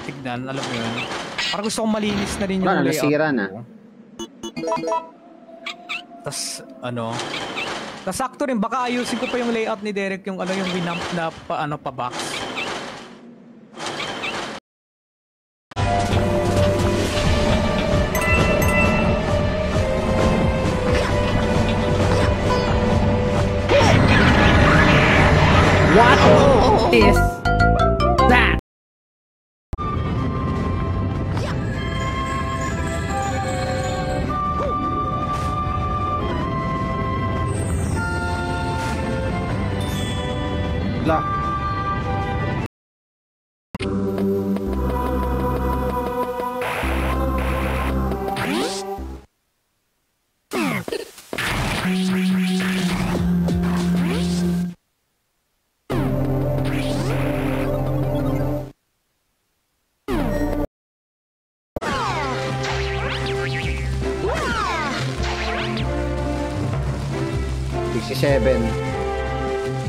tignan, alam mo yun. Parang gusto kong malinis na rin yung layout. Nasira na. Tas, tas sakto rin, baka ayusin ko pa yung layout ni Derek, yung yung winamp na pa box. What is that? La.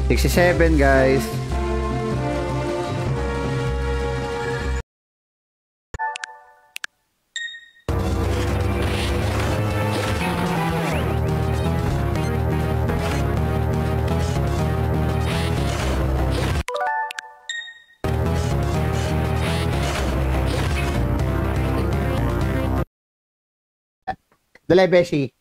$67 guys. Dali, Beshi.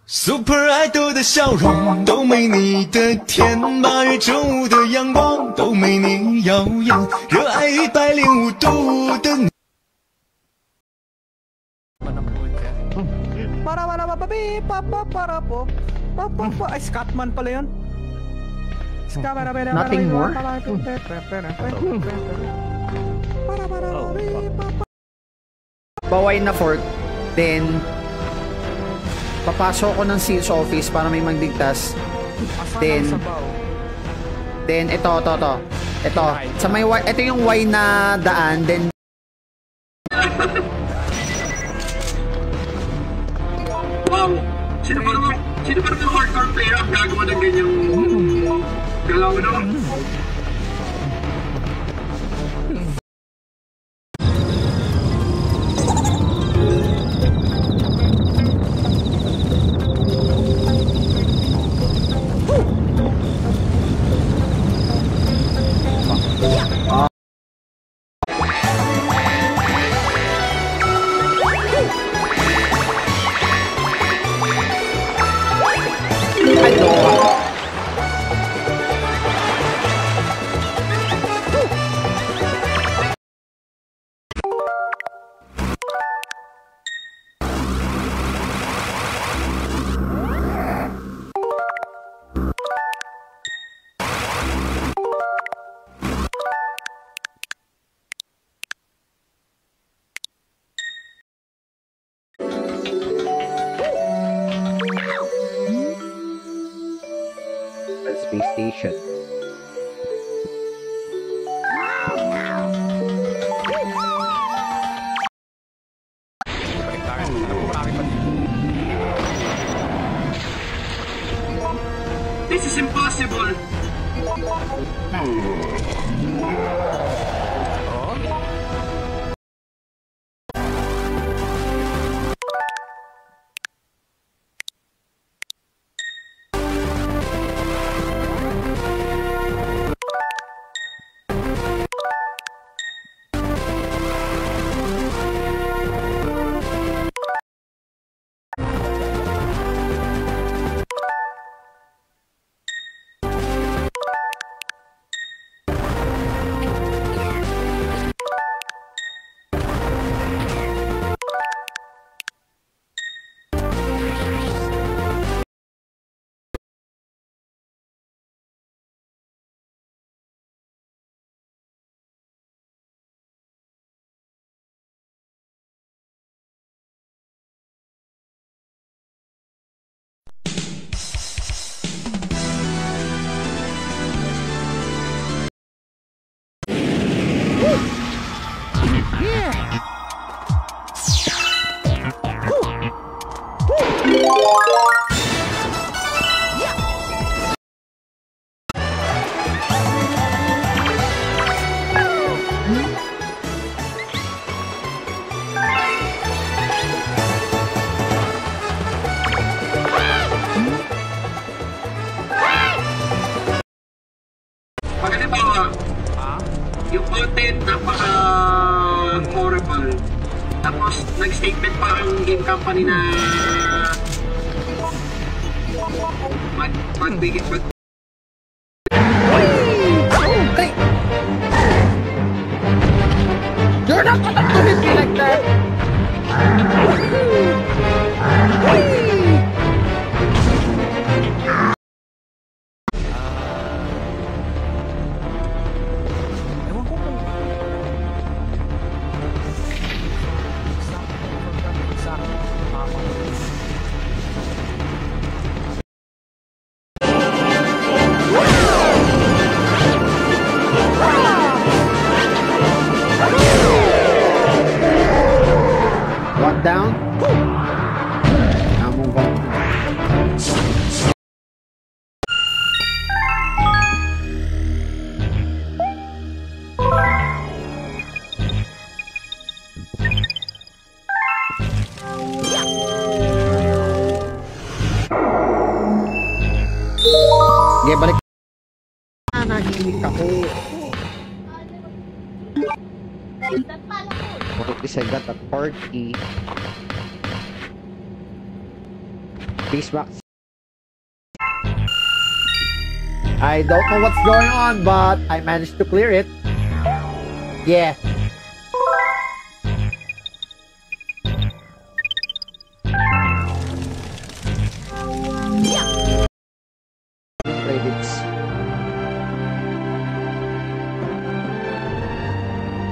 Super Idol 的笑容都没你的甜，8月正午的阳光都没你耀眼，热爱105度的你。Ay, Scatman pala yun. Nothing more? Baway na fork, then papasok ko ng sales office para may magligtas. Then ito. Sa may ito yung Y na daan, then wow! Sino ba ng hardcore player ang gagawa ng ganyang galaw, no? space station. This is impossible. napaka-horrible. Tapos, nag-statement pa ang game company na magbigit Okay. You're not gonna do it like that. Ewan ko kung... One down. Now move on. Okay, balik. Nahilig ako. What is I got a party? Peace back. I don't know what's going on, but I managed to clear it. Yeah. Credits.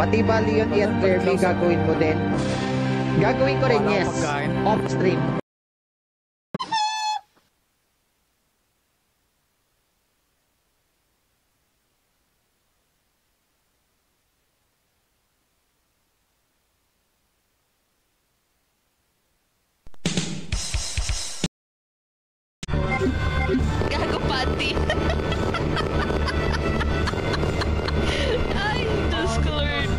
Pati ba Leon at Kirby gagawin mo din? Gagawin ko rin, yes. Off stream. Gago pati. Ay, Diyos ko Lord.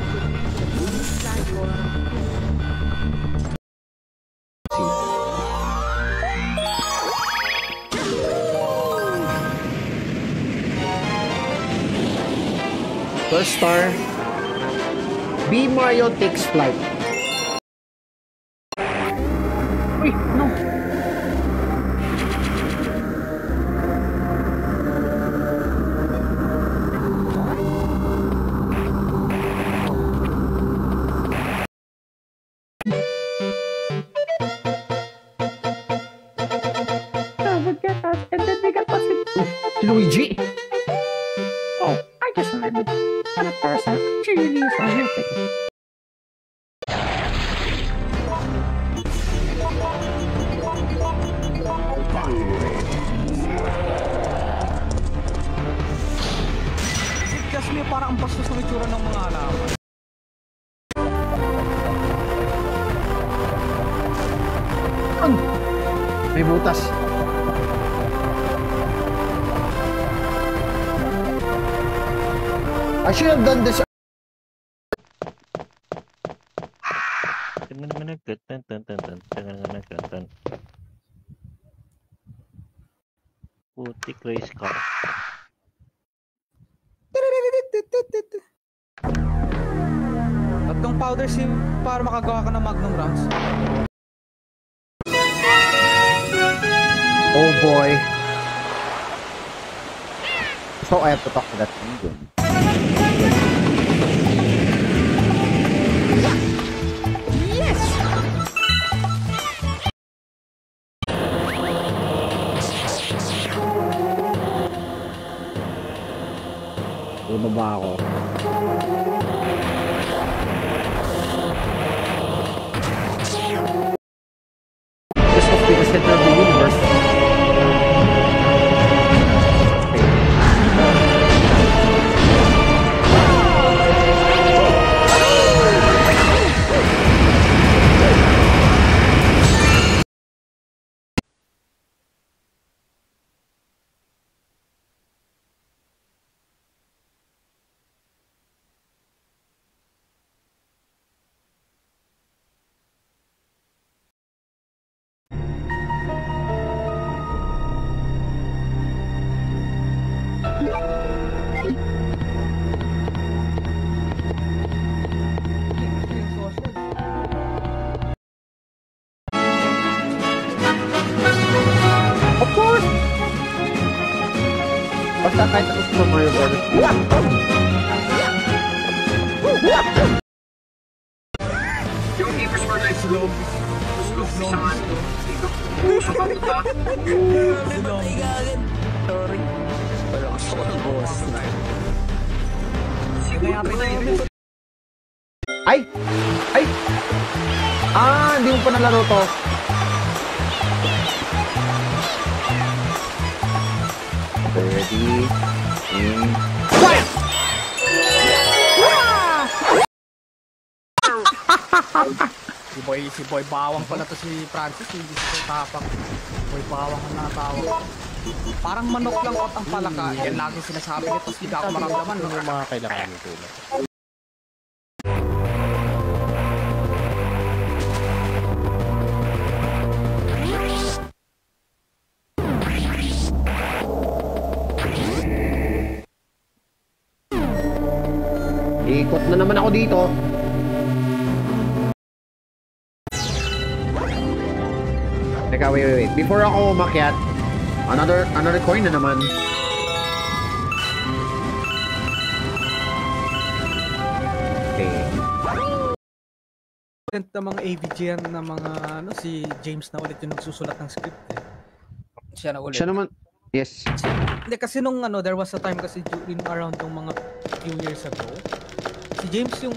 First star. B Mario takes flight. Uy, no. Luigi. Oh, I just remembered. That person really is horrific. Kasi parang ang bastos ng itsura ng mga alaman. May butas. I should have done this. Putik race car. Tatlong powder sim para makagawa ka ng Magnum rounds. Oh boy. So I have to talk to that penguin. Bumaba ako. This must be the center of the universe. kahit ako sa Mario Brothers. Yung Gamers for Life slow. Slow siya. Ay! Ay! Ah, hindi mo pa nalaro to. Ready? Fire! Si Boy Bawang pala to si Francis, hindi si Boy Tapang. Boy Bawang ang natawag. Parang manok lang at ang palaka. Yan lagi sinasabi ko, tapos hindi ako maramdaman. Ano yung mga kailangan nito lang? Ikot na naman ako dito. Teka, wait. Before ako umakyat, another coin na naman. Okay. Na mga AVG yan na mga ano, si James na ulit yung nagsusulat ng script eh. Siya na ulit. Siya naman, yes. Hindi kasi nung ano, there was a time kasi during around yung mga few years ago, si James yung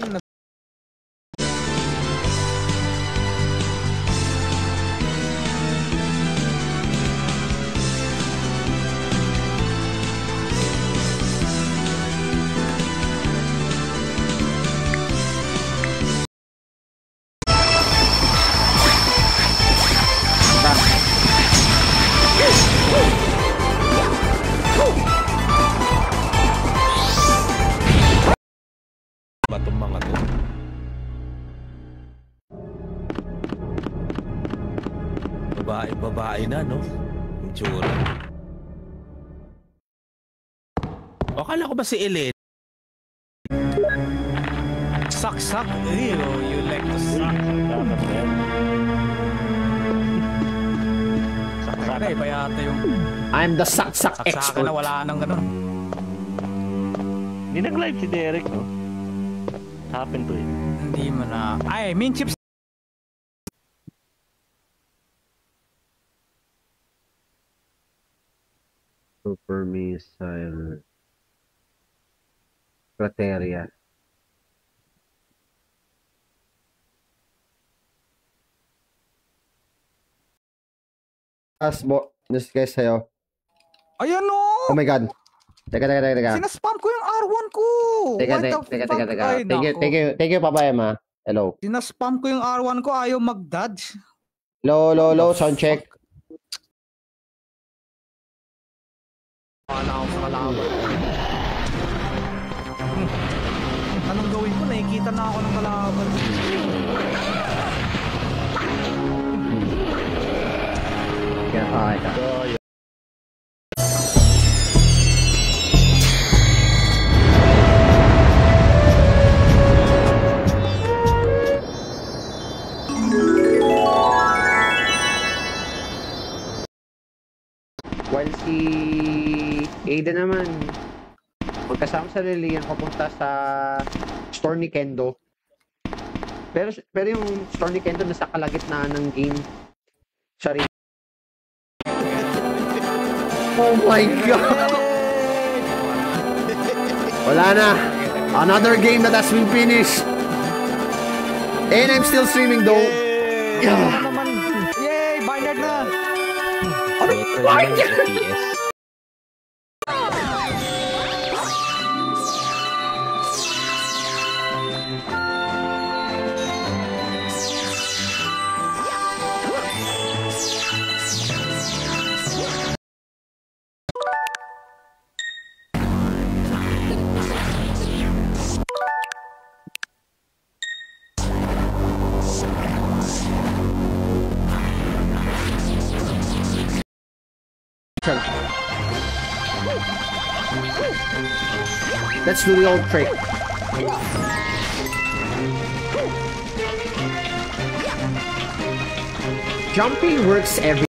Batong mga to. Babae na, no? Yung tsura. O, akala ko ba si Ellen? Sak-sak. Ew, you like to suck. Saksak na iba yata yung I'm the saksak saksakan expert. na wala nang ganun. Hindi nag-live si Derek, no? Happen to it. Hindi mo na. Ay, main chips. Super missile. Criteria. Asbo, news guys sa'yo. Ayan o! Oh my god. Teka. Sinaspam ko yung R1 ko! Teka. Ay, Thank you, Papa Emma. Hello. Sinaspam ko yung R1 ko, ayaw mag-dodge. Low, sound check. Wala ako sa kalaban. Anong gawin ko? Nakikita na ako ng kalaban. Okay ka. While si Ada naman magkasama sa Lilian papunta sa store ni Kendo. Pero yung store ni Kendo nasa kalagitnaan ng game. Sorry. Oh my god! Wala na. Another game that has been finished. And I'm still streaming though. Ano naman? Yay! Binary na! Ano ba yan? Let's do the old trick. Jumping works every...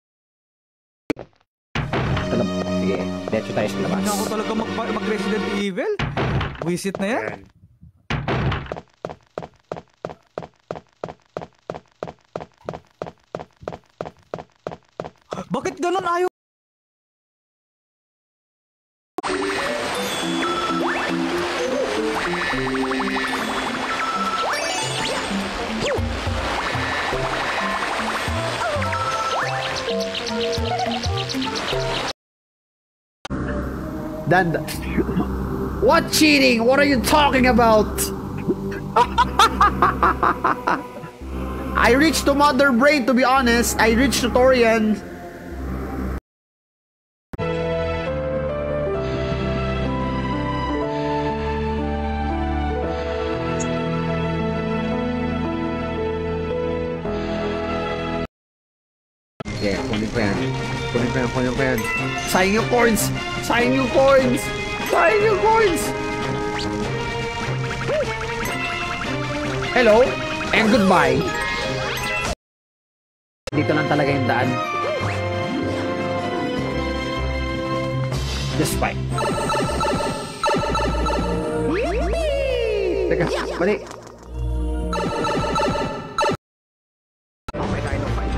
Sige, let's tayo sa labas. Hindi na ako talaga mag-Resident Evil. Visit na yan. Ayan. Bakit ganun ayaw? Dan, what cheating? What are you talking about? I reached to Mother Brain, to be honest. I reached to Torian. Yeah, kunin ko yan. Kunin ko yan. Sayang yung coins! Sayang yung coins! Sayang yung coins! Hello and goodbye. Dito lang talaga yung daan. Just fight. Teka, mali. Okay, Dino Fight.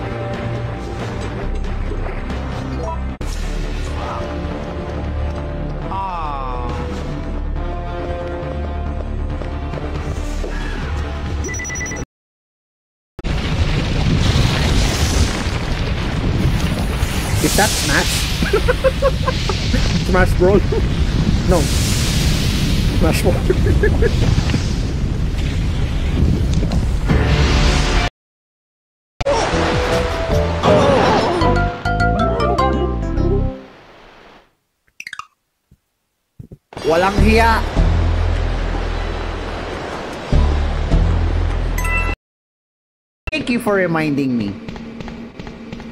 Is that Smash? Smash Bros? No. Smash Bros. Walang hiya. Thank you for reminding me.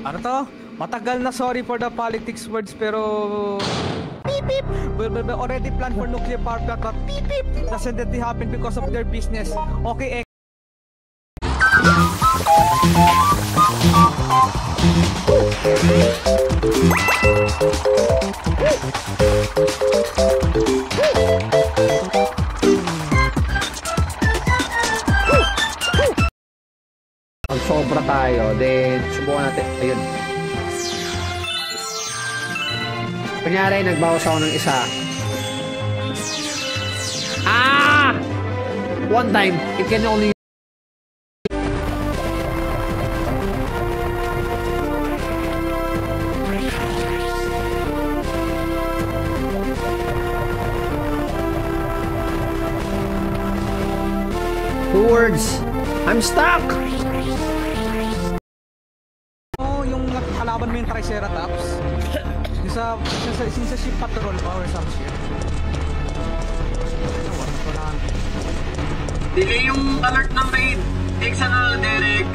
Ano to? Matagal na sorry for the politics words pero beep beep. We already planned for nuclear power plant but beep beep. Doesn't that happen because of their business? Okay, Pag sobra tayo, then subukan natin. Ayun. Kunyari, nagbawas ako ng isa. Ah! One time, it can only... Two words. I'm stuck! yung kalaban mo yung Triceratops. Yung sa ship patrol pa or some shit. Delay yung alert ng raid. Thanks na, Derek.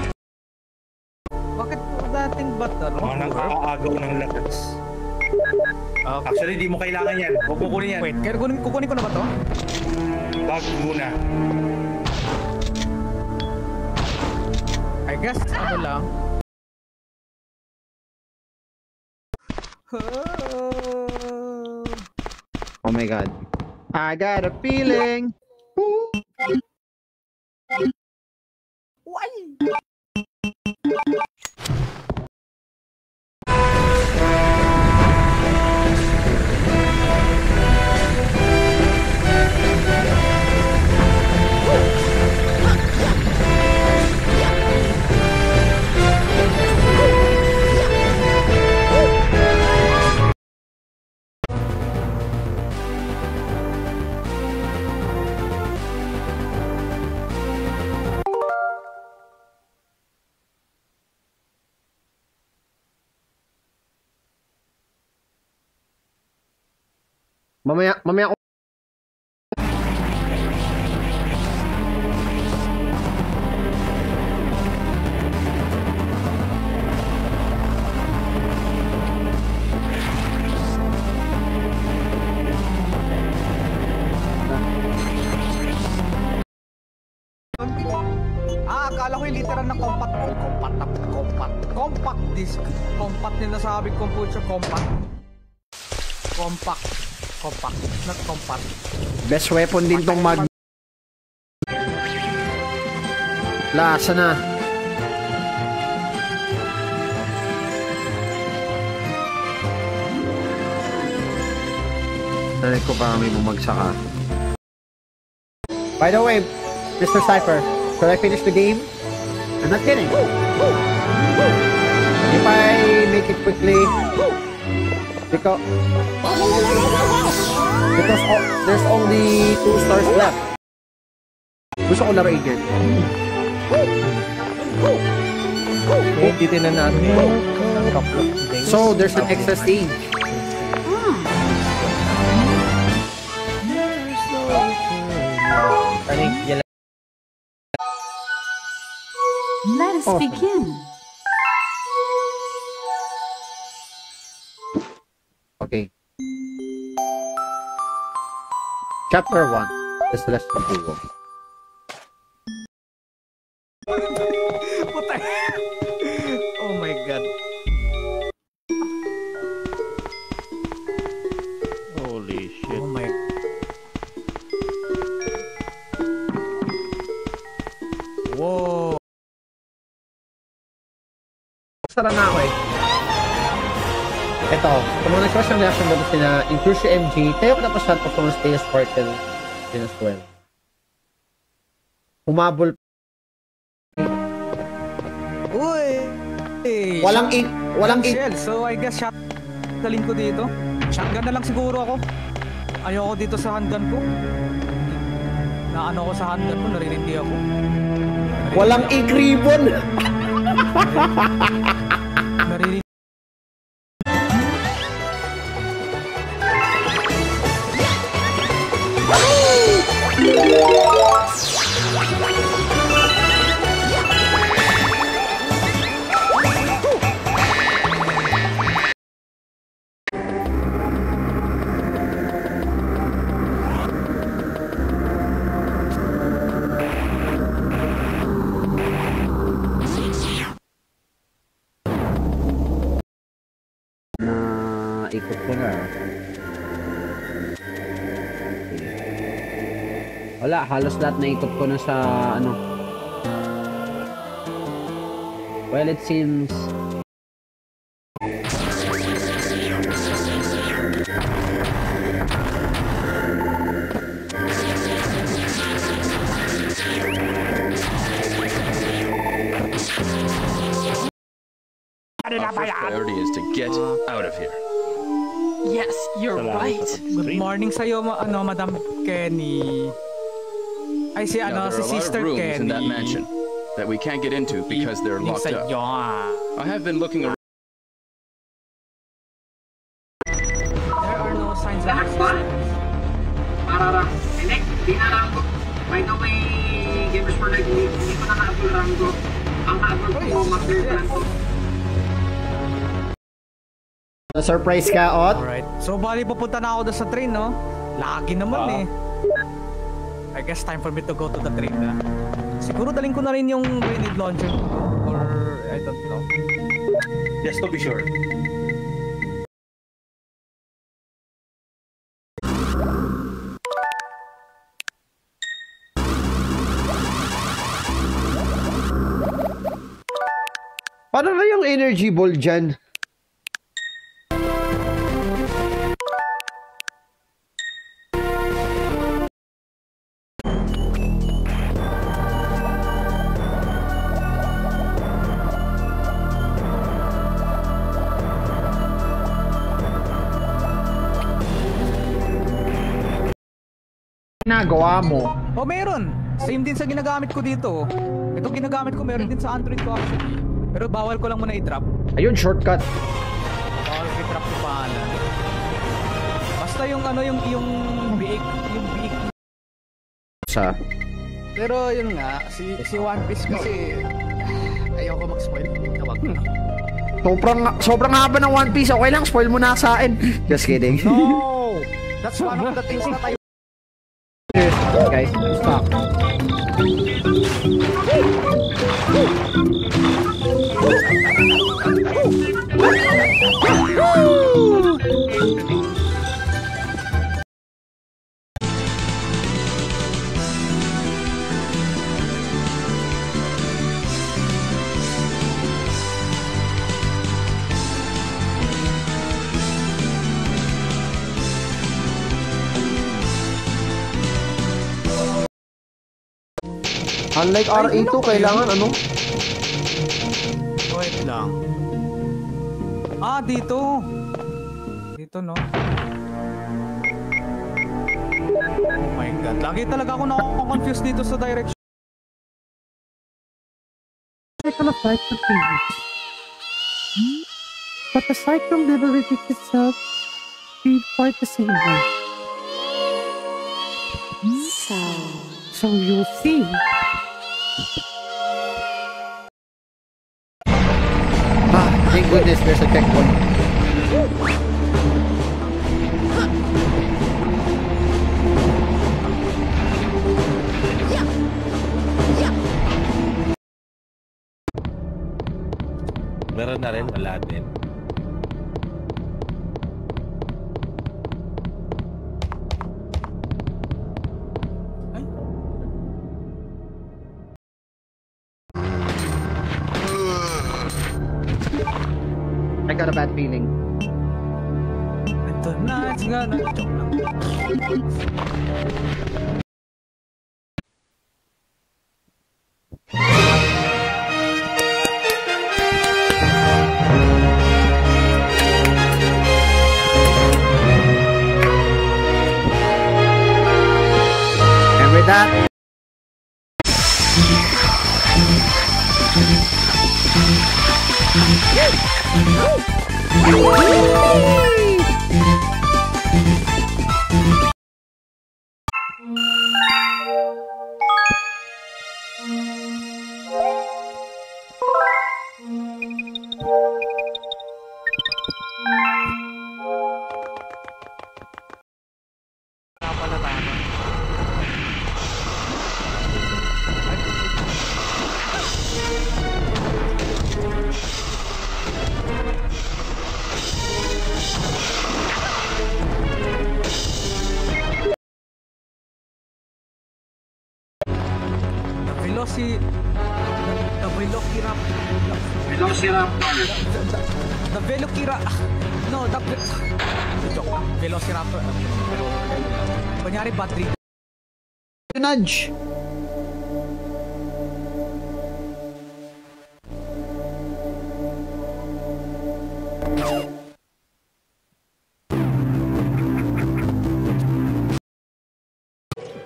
Bakit po dating ba't Mga nang-aagaw ng lakas. Actually, di mo kailangan yan. Huwag mo kunin yan. Wait, kaya kukunin ko na ba to? Bag muna. I guess, ano lang. Oh my god. I got a feeling. Why? Mamaya ako. Akala ko yung literal na compact disc. Compact din nasabi kong pucho, compact. Compact. Not compact. Best weapon din tong mag... Lasa na. Nanay ko pa may bumagsak ka. By the way, Mr. Cypher, should I finish the game? I'm not kidding. If I make it quickly, because there's only 2 stars left. Gusto ko laruin yan. Titignan natin yung couple of days. So, there's an extra stage. Let us begin. Okay. Chapter 1. The Celestial Duo. Puta. Oh my god. Holy shit. Oh my. Wow. Sara na ako eh. Ito, sa mga nag-crush ng reaction mo sila, include si MG, tayo ko na pa shot performance tayo Sparkle din as well. Humabol. Uy! Walang shell. So I guess shot galing ko dito. Shotgun na lang siguro ako. Ayoko dito sa handgun ko. Na ano ko sa handgun ko, naririndi ako. Walang ink ribbon! Naririndi. Ikot ko na. Wala, halos lahat na ikot ko na sa ano. Well, it seems Our first priority is to get out of here. Yes, you're right. Good morning sa'yo, Madam Kenny. Ay, si Now, there are a si lot of Sister rooms Kenny. in that mansion that we can't get into because they're Yung locked up. sa'yo, I have been looking around. There are no signs of Lahat ba? Para hindi na Rango. By the way, Gamers for Life, hindi ko na habol Rango. Ang habol ko, Master Rango. na-surprise ka, Ot? Alright. So, bali pupunta na ako doon sa train, no? Lagi naman eh. I guess time for me to go to the train na. Siguro daling ko na rin yung grenade launcher ko. Or, I don't know. Just to be sure. Paano na yung energy ball dyan? Nagawa mo? Oh, meron! Same din sa ginagamit ko dito. Ito ginagamit ko, meron din sa Android ko actually. Pero bawal ko lang muna i-drop. Ayun, shortcut. Bawal ko i-drop yung pangalan. Basta yung ano, yung biik. Sa? Pero yun nga, si One Piece kasi ayoko mag-spoil. Tawag na. Sobrang haba ng One Piece. Okay lang, spoil mo na sa akin. Just kidding. No! That's one of the things that I... Guys, stop. Unlike RA2, kailangan ano? Wait lang. Ah, dito. Dito, no? Oh my God. Lagi talaga ako na-confused dito sa direction. Like on a flight to Phoenix. But the cyclone never repeats itself in quite the same way. So you'll see. Thank goodness there's a checkpoint. Meron na rin, wala din. I got a bad feeling. And tonight's gonna... Joke lang. And with that, The Velociraptor. No, the joke. Velociraptor. Kunyari battery. nudge.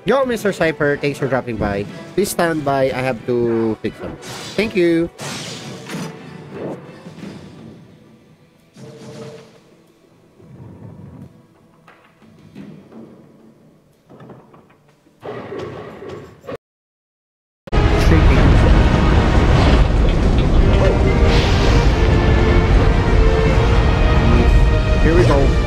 Yo, Mr. Cypher, thanks for dropping by. Please stand by. I have to fix them. Thank you. Here we go.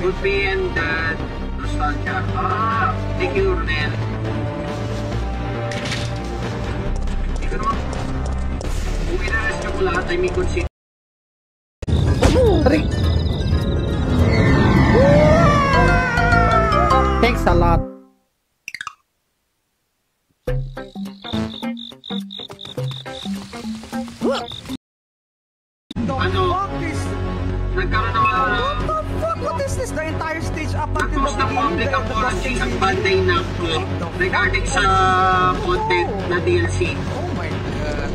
Would be and nostalgia. Ah, thank you, Ronel. Hindi ko naman. Kung ina-rest ko lahat, I may consider. Thanks a lot. Nagkaroon naman What is this? The entire stage up until nag-post na public apology ang Bandai Namco regarding sa content na DLC. Oh my God.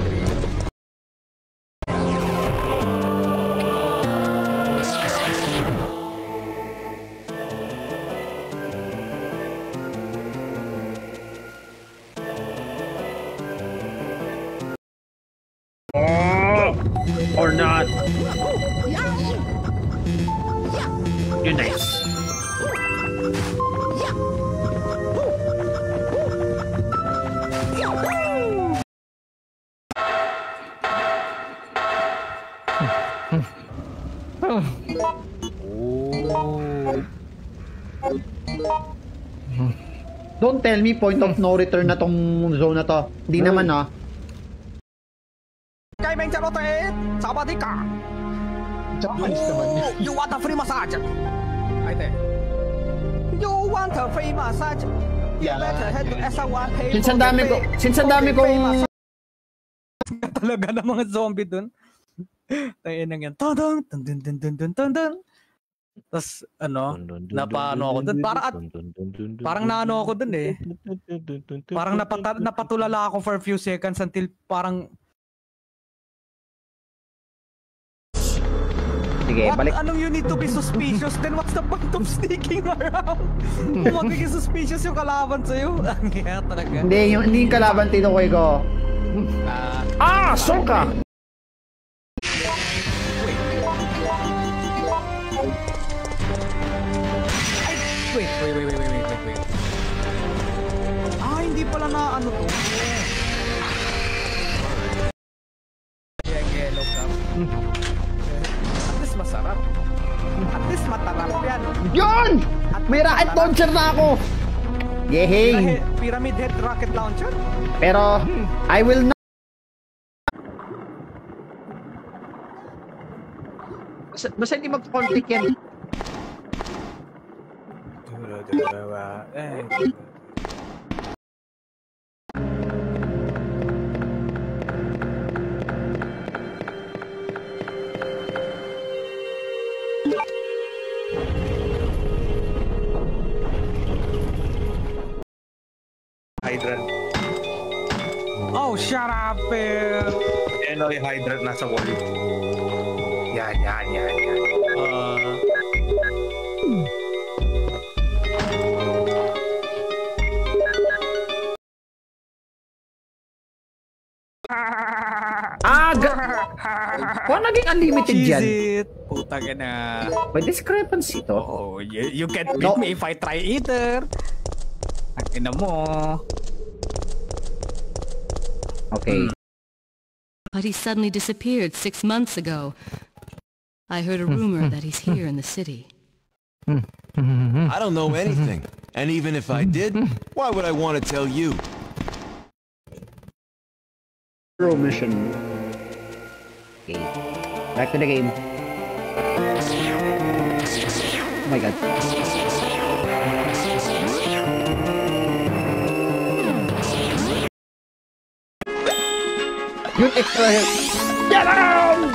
Or not. You're nice. Don't tell me point of no return na tong zone na to. Hindi naman ah. Kay Meng Charotet! Sabadi ka! You want a free massage? Right there. You want a free massage? You better head to SR1 pay. Since ang dami ko Talaga ng mga zombie dun. Tayo nang yan. Tadang, dun, dun, dun, dun, dun, dun, dun. Tapos, napaano ako dun. Parang naano ako dun eh. Parang napatulala ako for a few seconds until parang... Sige, balik. Anong you need to be suspicious? Then what's the point of sneaking around? Kung magiging suspicious yung kalaban sa'yo. Ang kaya talaga. Hindi yung kalaban tinukoy ko. Soka! Wait. Hindi pala na ano to. Yellow cup. At least masarap. At least matarap yan. Yun! May rocket launcher na ako! Yehey! Pyramid Head rocket launcher? Pero, I will not... Basta hindi mag-conflict yan. Hydrant. Oh, shut up, Phil! Yan o, yung hydrant nasa wall. Yan. Kung naging unlimited dyan. Cheese it! Puta ka na. May discrepancy to. Oh, you can't beat me if I try either. Ang ina mo. Okay. But he suddenly disappeared 6 months ago. I heard a rumor that he's here in the city. I don't know anything. And even if I did, why would I want to tell you? Pro mission. Okay. Back to the game. Oh my god. Yung extra health. Get down!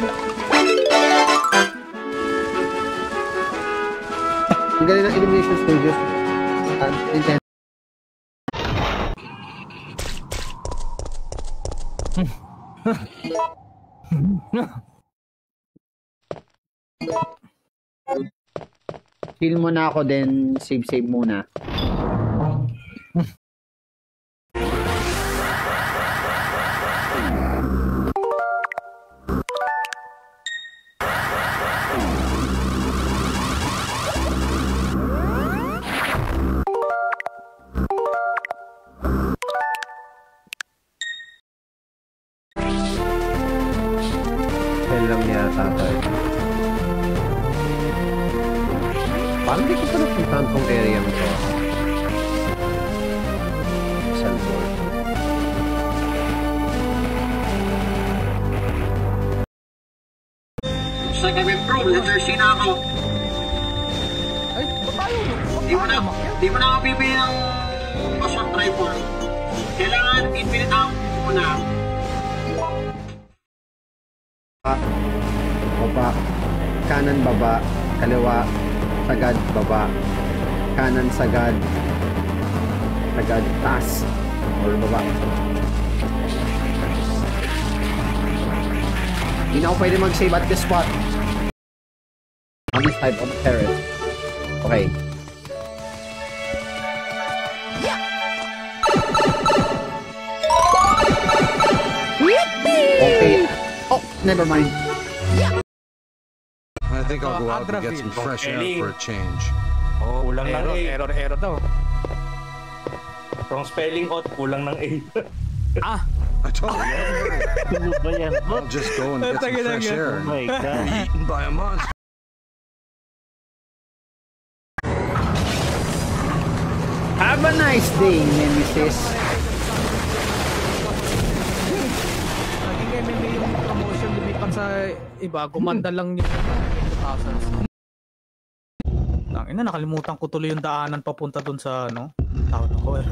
Ang galing ng elimination stages. Intense. Chill muna ako, then save muna. Lang yata tayo. Parang di ko pa napuntahan tong area mo to. Salvor. Sa gawin pro, letter C na ako. Ay, tayo. Di mo na ako bibili ng passport rifle. Kailangan infinite ammo muna. Baba, kanan baba, kaliwa, sagad baba, kanan sagad, taas, or baba. Hindi na ako pwede mag-save at this spot. On this type of terrace. Okay. Okay. Oh, never mind. I think I'll go out and get some fresh air for a change. Oh, kulang ng A. Error daw. Wrong spelling out, kulang ng A. I told you. I'll just go and get some fresh air and be eaten by a monster. Have a nice day, Nemesis. Naging MMA yung promotion lumipat sa iba, gumanda lang yung 2,000. Tangina, nakalimutan ko tuloy yung daanan papunta dun sa town hall.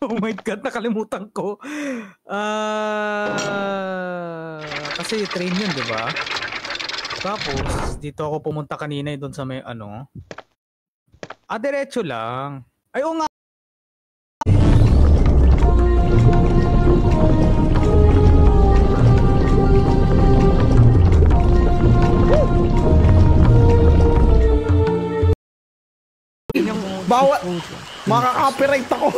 Oh my god, nakalimutan ko. Kasi kasi train yun, di ba? Tapos, dito ako pumunta kanina doon sa may ano. Diretso lang. Ay, oo nga. Bawat makaka-copyright ako.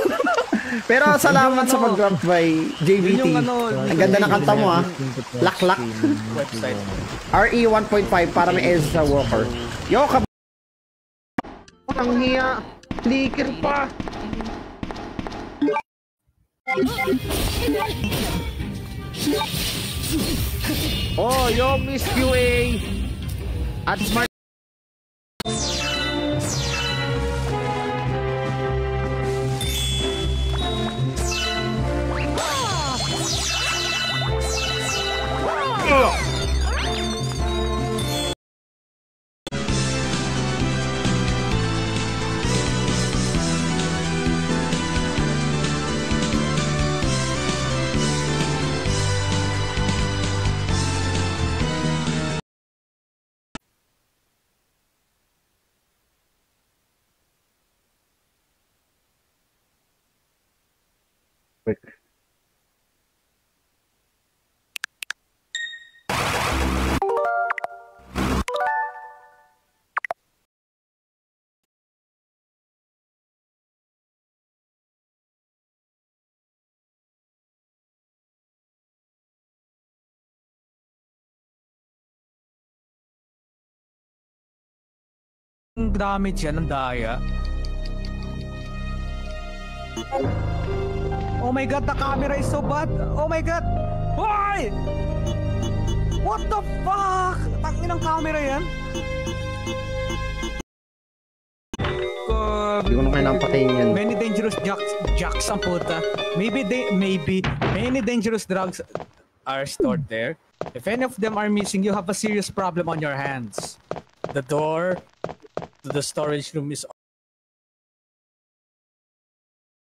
Pero salamat sa pag-drop by JVT. Ang ganda ng kanta mo, ha. Laklak. Website. RE 1.5 para may Ezra Walker. Yo, Ang hiya. Flicker pa. Oh, yo, Miss QA. At Smart. Ang damage yan, ang daya. Oh my god, the camera is so bad. Oh my god. Why? What the fuck? Tangin ng camera yan. Hindi ko na kailangan patayin yan. Many dangerous jacks ang puta. Maybe many dangerous drugs are stored there. If any of them are missing, you have a serious problem on your hands. The door to the storage room is